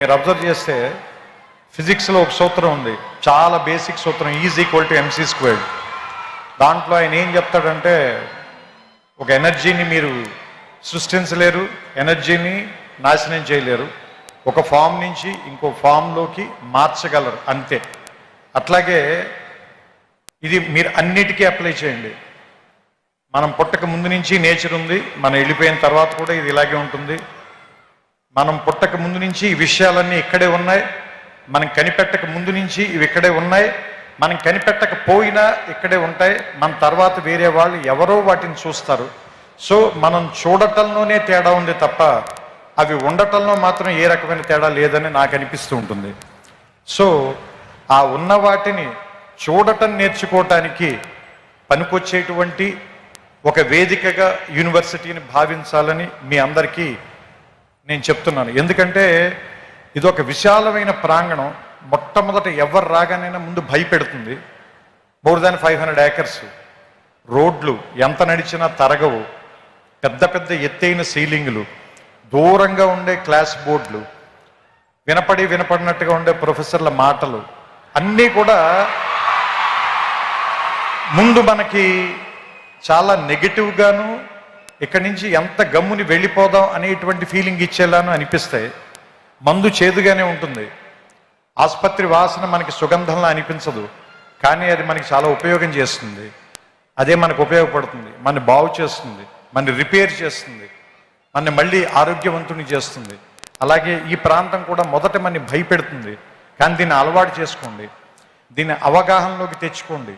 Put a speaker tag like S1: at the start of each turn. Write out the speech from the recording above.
S1: మీరు అబ్జర్వ్ చేస్తే ఫిజిక్స్లో ఒక సూత్రం ఉంది, చాలా బేసిక్ సూత్రం, E=mc². దాంట్లో ఆయన ఏం చెప్తాడంటే, ఒక ఎనర్జీని మీరు సృష్టించలేరు, ఎనర్జీని నాశనం చేయలేరు, ఒక ఫామ్ నుంచి ఇంకో ఫామ్లోకి మార్చగలరు అంతే. అట్లాగే ఇది మీరు అన్నిటికీ అప్లై చేయండి. మనం పుట్టక ముందు నుంచి నేచర్ ఉంది, మనం వెళ్ళిపోయిన తర్వాత కూడా ఇది ఇలాగే ఉంటుంది. మనం పుట్టక ముందు నుంచి ఈ విషయాలన్నీ ఇక్కడే ఉన్నాయి, మనం కనిపెట్టక ముందు నుంచి ఇవి ఇక్కడే ఉన్నాయి, మనం కనిపెట్టకపోయినా ఇక్కడే ఉంటాయి. మన తర్వాత వేరే వాళ్ళు ఎవరో వాటిని చూస్తారు. సో మనం చూడటంలోనే తేడా ఉంది తప్ప అవి ఉండటంలో మాత్రం ఏ రకమైన తేడా లేదని నాకు అనిపిస్తూ ఉంటుంది. సో ఆ ఉన్న వాటిని చూడటం నేర్చుకోవటానికి పనికొచ్చేటువంటి ఒక వేదికగా యూనివర్సిటీని భావించాలని మీ అందరికీ నేను చెప్తున్నాను. ఎందుకంటే ఇది ఒక విశాలమైన ప్రాంగణం. మొట్టమొదట ఎవరు రాగానైనా ముందు భయపెడుతుంది. మోర్ దాన్ 500 acres, రోడ్లు ఎంత నడిచినా తరగవు, పెద్ద పెద్ద ఎత్తైన సీలింగులు, దూరంగా ఉండే క్లాస్ బోర్డులు, వినపడినట్టుగా ఉండే ప్రొఫెసర్ల మాటలు అన్నీ కూడా ముందు మనకి చాలా నెగిటివ్గాను, ఇక్కడి నుంచి ఎంత గమ్ముని వెళ్ళిపోదాం అనేటువంటి ఫీలింగ్ ఇచ్చేలాను అనిపిస్తాయి. మందు చేదుగానే ఉంటుంది, ఆసుపత్రి వాసన మనకి సుగంధంలా అనిపించదు, కానీ అది మనకి చాలా ఉపయోగం చేస్తుంది. అదే మనకు ఉపయోగపడుతుంది, మన బాగు చేస్తుంది, మన రిపేర్ చేస్తుంది, మన మళ్ళీ ఆరోగ్యవంతుని చేస్తుంది. అలాగే ఈ ప్రాంతం కూడా మొదట మన భయపెడుతుంది, కానీ దీన్ని అలవాటు చేసుకోండి, దీన్ని అవగాహనలోకి తెచ్చుకోండి.